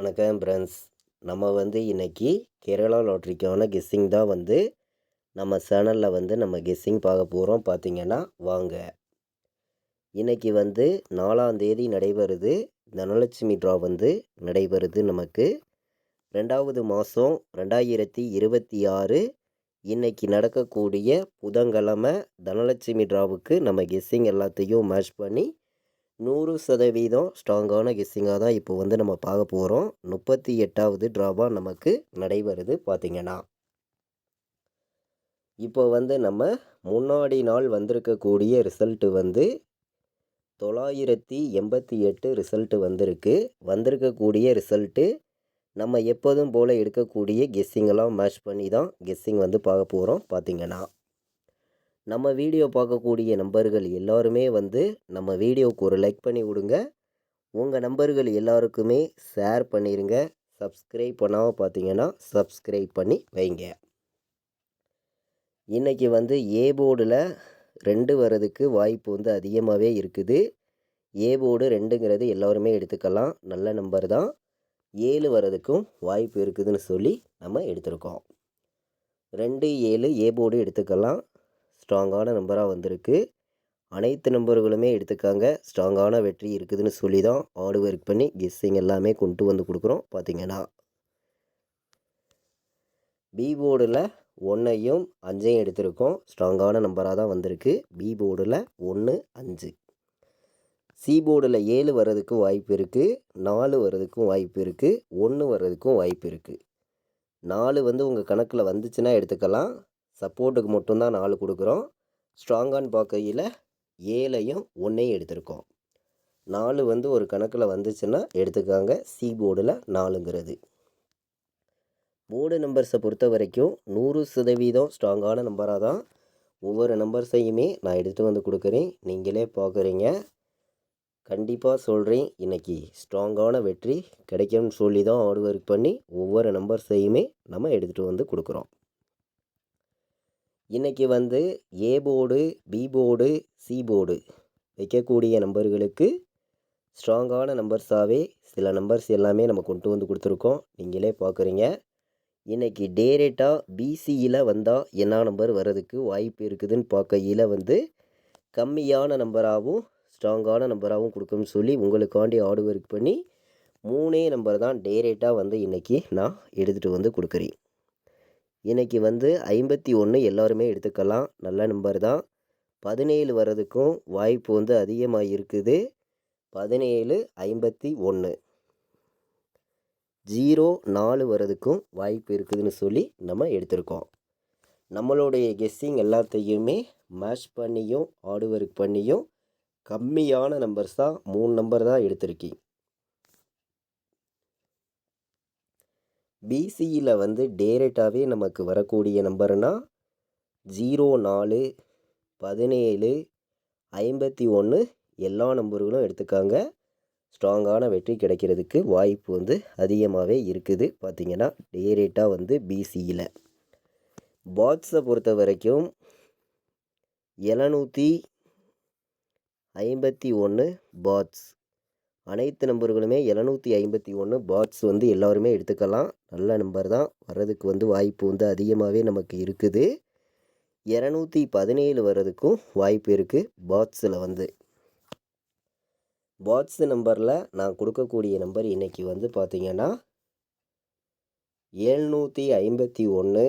வணக்கம் ஃப்ரெண்ட்ஸ். நம்ம இன்னைக்கு கேரளா லாட்ரிக்கான கெஸ்ஸிங் தான் நம்ம சேனலில் நம்ம கெஸ்ஸிங் பார்க்க போகிறோம். பார்த்தீங்கன்னா வாங்க. இன்றைக்கி 4ஆம் தேதி நடைபெறுது. தனலட்சுமி ட்ரா நடைபெறுது. நமக்கு 2வது மாதம் 2026 இன்றைக்கி நடக்கக்கூடிய புதன்கிழமை தனலட்சுமி ட்ராவுக்கு நம்ம கெஸ்ஸிங் எல்லாத்தையும் மேட்ச் பண்ணி 100% ஸ்ட்ராங்கான கெஸ்ஸிங்காக தான் இப்போ நம்ம பார்க்க போகிறோம். 38வது ட்ராவாக நமக்கு நடைபெறுது. பார்த்திங்கன்னா இப்போ நம்ம முன்னாடி நாள் வந்திருக்கக்கூடிய ரிசல்ட்டு 988 ரிசல்ட்டு வந்திருக்கக்கூடிய ரிசல்ட்டு நம்ம எப்போதும் போல் எடுக்கக்கூடிய கெஸ்ஸிங்கெல்லாம் மேட்ச் பண்ணி தான் கெஸ்ஸிங் பார்க்க போகிறோம். பார்த்திங்கன்னா நம்ம வீடியோ பார்க்கக்கூடிய நம்பர்கள் எல்லாருமே நம்ம வீடியோவுக்கு ஒரு லைக் பண்ணி விடுங்க. உங்கள் நம்பர்கள் எல்லாருக்குமே ஷேர் பண்ணிடுங்க. சப்ஸ்கிரைப் பண்ணாமல் பார்த்தீங்கன்னா சப்ஸ்கிரைப் பண்ணி வைங்க. இன்றைக்கி ஏ போர்டில் 2 வரதுக்கு வாய்ப்பு அதிகமாகவே இருக்குது. ஏ போர்டு 2ங்கிறது எல்லோருமே எடுத்துக்கலாம். நல்ல நம்பர் தான். 7 வரதுக்கும் வாய்ப்பு இருக்குதுன்னு சொல்லி நம்ம எடுத்திருக்கோம். 2, 7 ஏ போர்டு எடுத்துக்கலாம். ஸ்ட்ராங்கான நம்பராக வந்திருக்கு. அனைத்து நம்பர்களுமே எடுத்துக்காங்க. ஸ்ட்ராங்கான வெற்றி இருக்குதுன்னு சொல்லி தான் ஹார்டு ஒர்க் பண்ணி கெஸ்ஸிங் எல்லாமே கொண்டு கொடுக்குறோம். பார்த்திங்கன்னா பி போர்டில் 1ஐயும் 5ஐயும் எடுத்திருக்கோம். ஸ்ட்ராங்கான நம்பராக தான் வந்திருக்கு. பி போர்டில் 1, 5. சி போர்டில் 7 வர்றதுக்கு வாய்ப்பு இருக்குது. 4 வர்றதுக்கும் வாய்ப்பு இருக்குது. 1 வர்றதுக்கும் வாய்ப்பு இருக்குது. 4 உங்கள் கணக்கில் வந்துச்சுன்னா எடுத்துக்கலாம். சப்போர்ட்டுக்கு மட்டும்தான் 4 கொடுக்குறோம். ஸ்ட்ராங்கான்னு பார்க்கையில் 7ஐயும் 1ஐயும் எடுத்திருக்கோம். 4 ஒரு கணக்கில் வந்துச்சுன்னா எடுத்துக்காங்க. சி போர்டில் 4ங்கிறது. போர்டு நம்பர்ஸை பொறுத்த வரைக்கும் 100% ஸ்ட்ராங்கான நம்பராக தான் ஒவ்வொரு நம்பர்ஸையுமே நான் எடுத்து கொடுக்குறேன். நீங்களே பார்க்குறீங்க. கண்டிப்பாக சொல்கிறேன், இன்றைக்கி ஸ்ட்ராங்கான வெற்றி கிடைக்கும்னு சொல்லி தான் ஹார்ட் ஒர்க் பண்ணி ஒவ்வொரு நம்பர்ஸையுமே நம்ம எடுத்துகிட்டு கொடுக்குறோம். இன்றைக்கி A board, B board, C board வைக்கக்கூடிய நம்பர்களுக்கு ஸ்ட்ராங்கான நம்பர்ஸாகவே சில நம்பர்ஸ் எல்லாமே நம்ம கொண்டு கொடுத்துருக்கோம். நீங்களே பார்க்குறீங்க. இன்றைக்கி டேரெக்டாக பிசியில் வந்தால் என்ன நம்பர் வர்றதுக்கு வாய்ப்பு இருக்குதுன்னு பார்க்கையில் கம்மியான நம்பராகவும் ஸ்ட்ராங்கான நம்பராகவும் கொடுக்கும்னு சொல்லி உங்களுக்காண்டி ஹார்டு ஒர்க் பண்ணி 3 நம்பர் தான் டேரெக்டாக இன்றைக்கி நான் எடுத்துகிட்டு கொடுக்குறேன். இன்றைக்கி 51 எல்லாருமே எடுத்துக்கலாம். நல்ல நம்பர் தான். 17 வர்றதுக்கும் வாய்ப்பு அதிகமாக இருக்குது. 17, 51. 0, 4 வர்றதுக்கும் வாய்ப்பு இருக்குதுன்னு சொல்லி நம்ம எடுத்திருக்கோம். நம்மளுடைய கெஸ்ஸிங் எல்லாத்தையுமே மேட்ச் பண்ணியும் ஹார்டு ஒர்க் பண்ணியும் கம்மியான நம்பர்ஸ் தான் 3 நம்பர் தான் எடுத்திருக்கேன். பிசியில் டேரெக்டாகவே நமக்கு வரக்கூடிய நம்பர்னால் 0, 4, 17, 51 எல்லா நம்பர்களும் எடுத்துக்காங்க. ஸ்ட்ராங்கான வெற்றி கிடைக்கிறதுக்கு வாய்ப்பு அதிகமாகவே இருக்குது. பார்த்திங்கன்னா டேரெக்டாக பிசியில் பாட்ஸை பொறுத்த வரைக்கும் 751 பாட்ஸ். அனைத்து நம்பர்களுமே 751 பாட்ஸ் எல்லாருமே எடுத்துக்கலாம். நல்ல நம்பர் தான். வர்றதுக்கு வாய்ப்பு அதிகமாகவே நமக்கு இருக்குது. 217 வர்றதுக்கும் வாய்ப்பு இருக்குது. பாட்ஸில் பாட்ஸ் நம்பரில் நான் கொடுக்கக்கூடிய நம்பர் இன்றைக்கி பார்த்திங்கன்னா 751,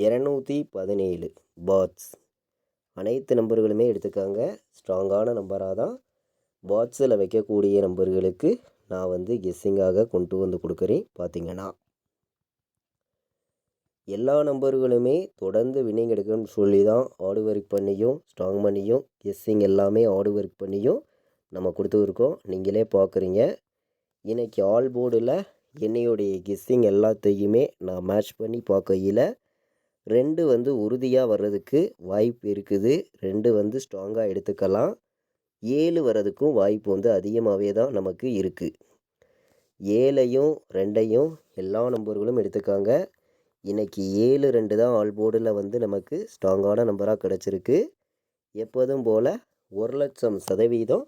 217 பாட்ஸ். அனைத்து நம்பர்களுமே எடுத்துக்காங்க. ஸ்ட்ராங்கான நம்பராக தான் பாட்ஸில் வைக்கக்கூடிய நம்பர்களுக்கு நான் கெஸ்ஸிங்காக கொண்டு கொடுக்குறேன். பார்த்திங்கன்னா எல்லா நம்பர்களுமே தொடர்ந்து வின்னிங் எடுக்கணும்னு சொல்லி தான் ஹார்டு ஒர்க் பண்ணியும் ஸ்ட்ராங் பண்ணியும் கெஸ்ஸிங் எல்லாமே ஹார்டு ஒர்க் பண்ணியும் நம்ம கொடுத்துருக்கோம். நீங்களே பார்க்குறீங்க. இன்றைக்கி ஆல் போர்டில் என்னையுடைய கெஸ்ஸிங் எல்லாத்தையுமே நான் மேட்ச் பண்ணி பார்க்கையில் 2 உறுதியாக வர்றதுக்கு வாய்ப்பு இருக்குது. 2 ஸ்ட்ராங்காக எடுத்துக்கலாம். 7 வர்றதுக்கும் வாய்ப்பு அதிகமாகவே தான் நமக்கு இருக்குது. 7ஐயும் 2ஐயும் எல்லா நம்பர்களும் எடுத்துக்காங்க. இன்றைக்கி 7, 2 தான் ஆல் போர்டில் நமக்கு ஸ்ட்ராங்கான நம்பராக கிடச்சிருக்கு. எப்போதும் போல் 1,00,000%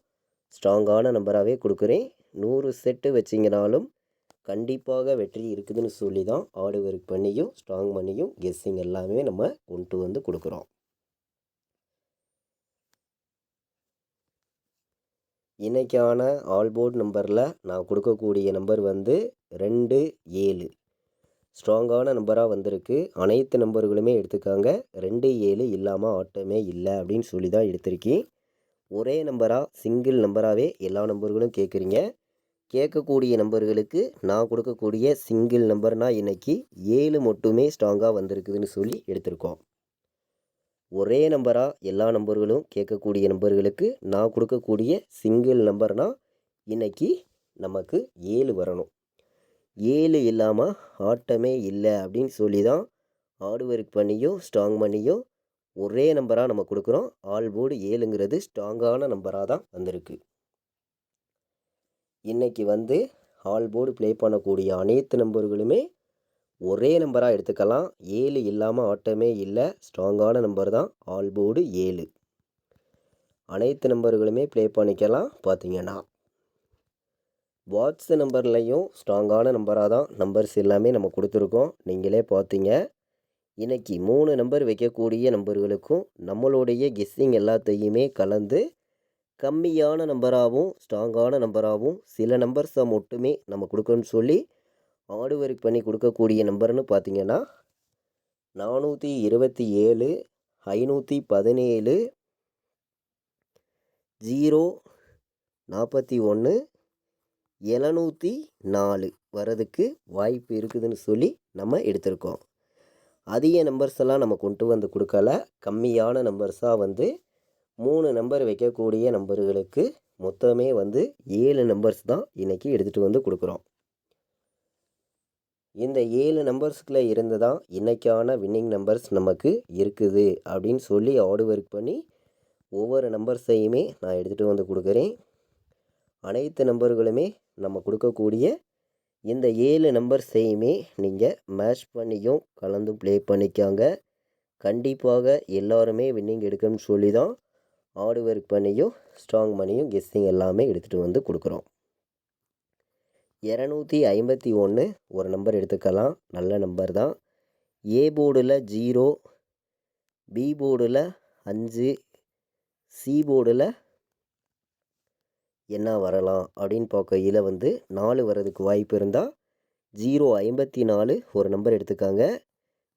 ஸ்ட்ராங்கான நம்பராகவே கொடுக்குறேன். 100 செட்டு வச்சிங்கனாலும் கண்டிப்பாக வெற்றி இருக்குதுன்னு சொல்லி தான் ஹார்டு ஒர்க் பண்ணியும் ஸ்ட்ராங் பண்ணியும் கெஸ்ஸிங் எல்லாமே நம்ம கொண்டு வந்து கொடுக்குறோம். இன்றைக்கான ஆல் போர்டு நம்பரில் நான் கொடுக்கக்கூடிய நம்பர் வந்து 2, 7 ஸ்ட்ராங்கான நம்பராக வந்திருக்கு. அனைத்து நம்பர்களுமே எடுத்துக்காங்க. 2, 7 இல்லாமல் ஆட்டமே இல்லை அப்படின்னு சொல்லி தான் எடுத்திருக்கேன். ஒரே நம்பராக சிங்கிள் நம்பராகவே எல்லா நம்பர்களும் கேட்குறீங்க. கேட்கக்கூடிய நம்பர்களுக்கு நான் கொடுக்கக்கூடிய சிங்கிள் நம்பர்னால் இன்றைக்கி 7 மட்டுமே ஸ்ட்ராங்காக வந்திருக்குதுன்னு சொல்லி எடுத்திருக்கோம். ஒரே நம்பராக எல்லா நம்பர்களும் கேட்கக்கூடிய நம்பர்களுக்கு நான் கொடுக்கக்கூடிய சிங்கிள் நம்பர்னால் இன்றைக்கி நமக்கு 7 வரணும். 7 இல்லாமல் ஆட்டமே இல்லை அப்படின்னு சொல்லி தான் ஹார்டு ஒர்க் பண்ணியும் ஸ்ட்ராங் பண்ணியும் ஒரே நம்பராக நம்ம கொடுக்குறோம். ஆல் போர்டு 7ங்கிறது ஸ்ட்ராங்கான நம்பராக தான் வந்திருக்கு. இன்றைக்கி வந்து ஆல் போர்டு ப்ளே பண்ணக்கூடிய அனைத்து நம்பர்களுமே ஒரே நம்பராக எடுத்துக்கலாம். 7 இல்லாமல் ஆட்டமே இல்லை, ஸ்ட்ராங்கான நம்பர் தான் ஆல் போர்டு 7. அனைத்து நம்பர்களுமே ப்ளே பண்ணிக்கலாம். பார்த்தீங்கன்னா வாட்ஸ் நம்பர்லையும் ஸ்ட்ராங்கான நம்பராக தான் நம்பர்ஸ் எல்லாமே நம்ம கொடுத்துருக்கோம். நீங்களே பார்த்தீங்க. இன்றைக்கி 3 நம்பர் வைக்கக்கூடிய நம்பர்களுக்கும் நம்மளுடைய கெஸ்ஸிங் எல்லாத்தையுமே கலந்து கம்மியான நம்பராகவும் ஸ்ட்ராங்கான நம்பராகவும் சில நம்பர்ஸை மட்டுமே நம்ம கொடுக்கணும்னு சொல்லி ஹார்டு ஒர்க் பண்ணி கொடுக்கக்கூடிய நம்பர்னு பார்த்தீங்கன்னா 427, 517, 041, 704 வரதுக்கு வாய்ப்பு இருக்குதுன்னு சொல்லி நம்ம எடுத்திருக்கோம். அதிக நம்பர்ஸ் எல்லாம் நம்ம கொண்டு வந்து கொடுக்கல. கம்மியான நம்பர்ஸாக வந்து 3 நம்பர் வைக்கக்கூடிய நம்பர்களுக்கு மொத்தமே வந்து 7 நம்பர்ஸ் தான் இன்றைக்கி எடுத்துகிட்டு வந்து கொடுக்குறோம். இந்த 7 நம்பர்ஸ்குள்ளே இருந்து தான் இன்றைக்கான வின்னிங் நம்பர்ஸ் நமக்கு இருக்குது அப்படின்னு சொல்லி ஹார்டு ஒர்க் பண்ணி ஒவ்வொரு நம்பர்ஸையுமே நான் எடுத்துகிட்டு வந்து கொடுக்குறேன். அனைத்து நம்பர்களுமே நம்ம கொடுக்கக்கூடிய இந்த 7 நம்பர்ஸையுமே நீங்கள் மேட்ச் பண்ணியும் கலந்து ப்ளே பண்ணிக்காங்க. கண்டிப்பாக எல்லாருமே வின்னிங் எடுக்கணும்னு சொல்லி தான் ஹார்டு ஒர்க் பண்ணியும் ஸ்ட்ராங் பண்ணியும் கெஸ்ஸிங் எல்லாமே எடுத்துகிட்டு வந்து கொடுக்குறோம். 251 ஒரு நம்பர் எடுத்துக்கலாம். நல்ல நம்பர் தான். ஏ போர்டில் 0, பி போர்டில் 5, சி போர்டில் என்ன வரலாம் அப்படின்னு பார்க்கையில் வந்து 4 வர்றதுக்கு வாய்ப்பு இருந்தால் 054 ஒரு நம்பர் எடுத்துக்காங்க.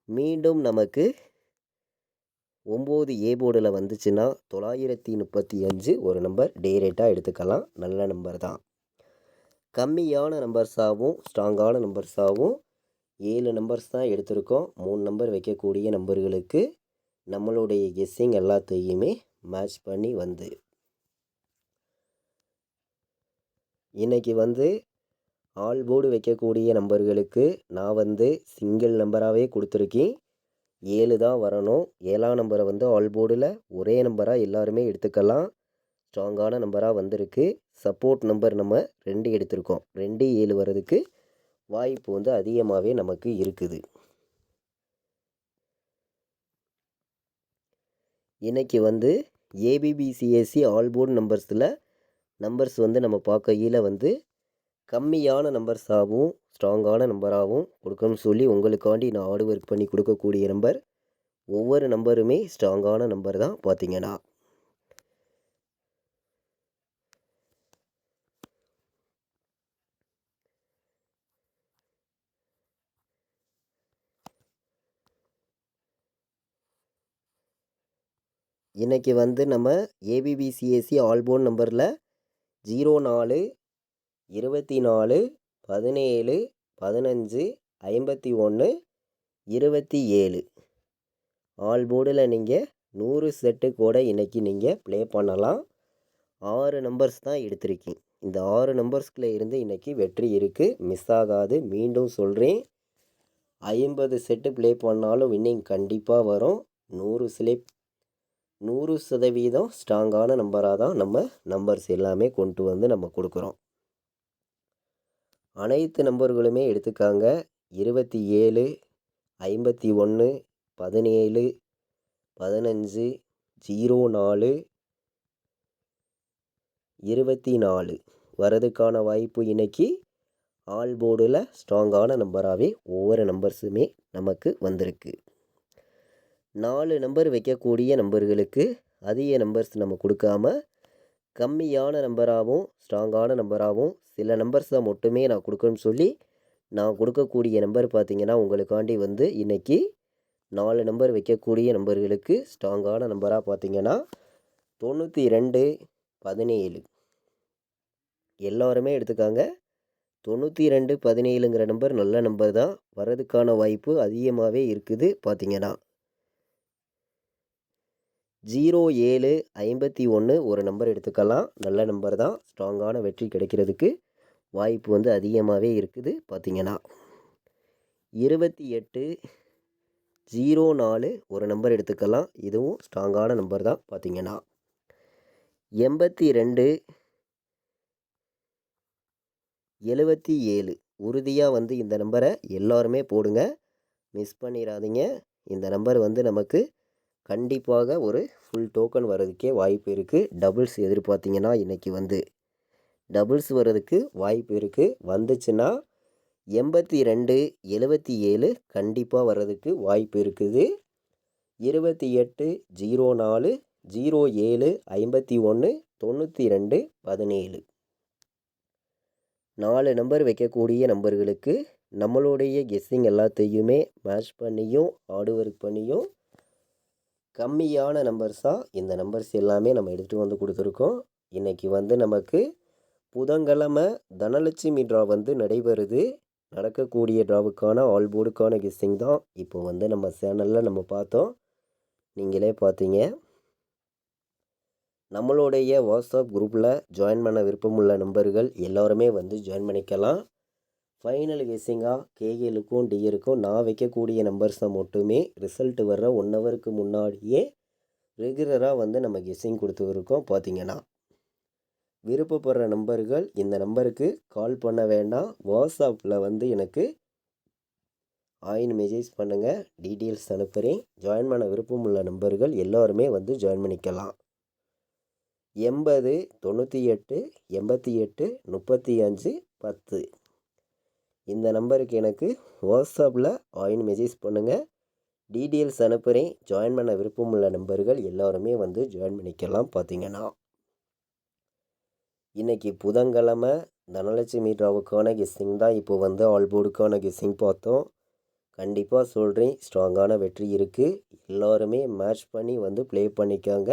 மீண்டும் நமக்கு 9 ஏ போர்டில் வந்துச்சுன்னா 935 ஒரு நம்பர் டேரெக்டாக எடுத்துக்கலாம். நல்ல நம்பர் தான். கம்மியான நம்பர்ஸாகவும் ஸ்ட்ராங்கான நம்பர்ஸாகவும் 7 நம்பர்ஸ் தான் எடுத்திருக்கோம். 3 நம்பர் வைக்கக்கூடிய நம்பர்களுக்கு நம்மளுடைய கெஸ்ஸிங் எல்லாத்தையுமே மேட்ச் பண்ணி வந்து இன்றைக்கி வந்து ஆல் போர்டு வைக்கக்கூடிய நம்பர்களுக்கு நான் வந்து சிங்கிள் நம்பராகவே கொடுத்துருக்கேன். 7 தான் வரணும். 7ஆம் நம்பரை வந்து ஆல் போர்டில் ஒரே நம்பராக எல்லாருமே எடுத்துக்கலாம். ஸ்ட்ராங்கான நம்பராக வந்திருக்கு. சப்போர்ட் நம்பர் நம்ம 2 எடுத்திருக்கோம். 2, 7 வர்றதுக்கு வாய்ப்பு வந்து அதிகமாகவே நமக்கு இருக்குது. இன்றைக்கி வந்து ஏபிபிசிஎஸ்சி ஆல் போர்டு நம்பர்ஸ் வந்து நம்ம பார்க்கையில் வந்து கம்மியான நம்பர்ஸாகவும் ஸ்ட்ராங்கான நம்பராகவும் கொடுக்கணும்னு சொல்லி உங்களுக்காண்டி நான் ஹார்டு ஒர்க் பண்ணி கொடுக்கக்கூடிய நம்பர் ஒவ்வொரு நம்பருமே ஸ்ட்ராங்கான நம்பர் தான். பார்த்தீங்கன்னா இன்றைக்கி வந்து நம்ம ஏபிபிசிஎஸ்சி ஆல் போர்டு நம்பரில் 04, 24, 17, 15, 51, 27 ஆல் போர்டில் நீங்கள் 100 செட்டு கூட இன்றைக்கி நீங்கள் ப்ளே பண்ணலாம். 6 நம்பர்ஸ் தான் எடுத்திருக்கேன். இந்த 6 நம்பர்ஸ்குள்ளே இருந்து இன்றைக்கி வெற்றி இருக்குது. மிஸ் ஆகாது. மீண்டும் சொல்கிறேன், 50 செட்டு ப்ளே பண்ணாலும் வின்னிங் கண்டிப்பாக வரும். 100% ஸ்ட்ராங்கான நம்பராக தான் நம்ம நம்பர்ஸ் எல்லாமே கொண்டு வந்து நம்ம கொடுக்குறோம். அனைத்து நம்பர்களுமே எடுத்துக்காங்க. 27, 51, 17, 15, 04, 24 வரதுக்கான வாய்ப்பு இன்றைக்கி ஆல் போர்டில் ஸ்ட்ராங்கான நம்பராகவே ஒவ்வொரு நம்பர்ஸுமே நமக்கு வந்திருக்கு. 4 நம்பர் வைக்கக்கூடிய நம்பர்களுக்கு அதிக நம்பர்ஸ் நம்ம கொடுக்காம கம்மியான நம்பராகவும் ஸ்ட்ராங்கான நம்பராகவும் சில நம்பர்ஸை மட்டுமே நான் கொடுக்கணும்னு சொல்லி நான் கொடுக்கக்கூடிய நம்பர் பார்த்திங்கன்னா உங்களுக்காண்டி வந்து இன்றைக்கி 4 நம்பர் வைக்கக்கூடிய நம்பர்களுக்கு ஸ்ட்ராங்கான நம்பராக பார்த்திங்கன்னா 92 17 எல்லோருமே எடுத்துக்காங்க. 92 17ங்கிற நம்பர் நல்ல நம்பர் தான், வர்றதுக்கான வாய்ப்பு அதிகமாகவே இருக்குது. பார்த்திங்கன்னா 07 51 ஒரு நம்பர் எடுத்துக்கலாம், நல்ல நம்பர் தான், ஸ்ட்ராங்கான வெற்றி கிடைக்கிறதுக்கு வாய்ப்பு வந்து அதிகமாகவே இருக்குது. பார்த்திங்கன்னா 28 04 ஒரு நம்பர் எடுத்துக்கலாம், இதுவும் ஸ்ட்ராங்கான நம்பர் தான். பார்த்திங்கன்னா 82 77 உறுதியாக வந்து இந்த நம்பரை எல்லோருமே போடுங்க, மிஸ் பண்ணிடாதீங்க. இந்த நம்பர் வந்து நமக்கு கண்டிப்பாக ஒரு ஃபுல் டோக்கன் வர்றதுக்கே வாய்ப்பு இருக்குது. டபுள்ஸ் எதிர்பார்த்திங்கன்னா இன்றைக்கி வந்து டபுள்ஸ் வர்றதுக்கு வாய்ப்பு இருக்குது. வந்துச்சுன்னா 82 77 கண்டிப்பாக வர்றதுக்கு வாய்ப்பு இருக்குது. 28 04 07 51 92 17 4 நம்பர் வைக்கக்கூடிய நம்பர்களுக்கு நம்மளுடைய கெஸ்ஸிங் எல்லாத்தையுமே மேட்ச் பண்ணியும் ஹார்ட் ஒர்க் பண்ணியும் கம்மியான நம்பர்ஸாக இந்த நம்பர்ஸ் எல்லாமே நம்ம எடுத்துகிட்டு வந்து கொடுத்துருக்கோம். இன்றைக்கி வந்து நமக்கு புதன்கிழமை தனலட்சுமி ட்ரா வந்து நடைபெறுது. நடக்கக்கூடிய ட்ராவுக்கான ஆல் போர்டுக்கான கெஸ்ஸிங் தான் இப்போ வந்து நம்ம சேனலில் நம்ம பார்த்தோம், நீங்களே பார்த்தீங்க. நம்மளுடைய வாட்ஸ்அப் குரூப்பில் ஜாயின் பண்ண விருப்பமுள்ள நம்பர்கள் எல்லோருமே வந்து ஜாயின் பண்ணிக்கலாம். ஃபைனல் கெஸ்ஸிங்காக கேஎலுக்கும் டிஎருக்கும் நான் வைக்கக்கூடிய நம்பர்ஸை மட்டுமே ரிசல்ட் வர்ற 1 ஹவருக்கு முன்னாடியே ரெகுலராக வந்து நம்ம கெஸ்ஸிங் கொடுத்துருக்கோம். பார்த்திங்கன்னா விருப்பப்படுற நம்பர்கள் இந்த நம்பருக்கு கால் பண்ண வேண்டாம், வாட்ஸ்அப்பில் வந்து எனக்கு மெசேஜ் பண்ணுங்கள், டீட்டெயில்ஸ் அனுப்புகிறேன். ஜாயின் பண்ண விருப்பமுள்ள நம்பர்கள் எல்லோருமே வந்து ஜாயின் பண்ணிக்கலாம். 80 98 88 35 10 இந்த நம்பருக்கு எனக்கு வாட்ஸ்அப்பில் மெசேஜ் பண்ணுங்கள், டீட்டெயில்ஸ் அனுப்புகிறேன். ஜாயின் பண்ண விருப்பமுள்ள நம்பர்கள் எல்லோருமே வந்து ஜாயின் பண்ணிக்கலாம். பார்த்திங்கன்னா இன்றைக்கி புதன்கிழமை தனலட்சுமி ட்ராவுக்கான கெஸ்ஸிங் தான் இப்போ வந்து ஆல் போர்டுக்கான கெஸ்ஸிங் பார்த்தோம். கண்டிப்பாக சொல்கிறேன், ஸ்ட்ராங்கான வெற்றி இருக்குது. எல்லோருமே மேட்ச் பண்ணி வந்து ப்ளே பண்ணிக்காங்க.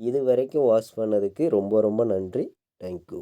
இது வரைக்கும் வாட்ச் பண்ணதுக்கு ரொம்ப ரொம்ப நன்றி. தேங்க்யூ.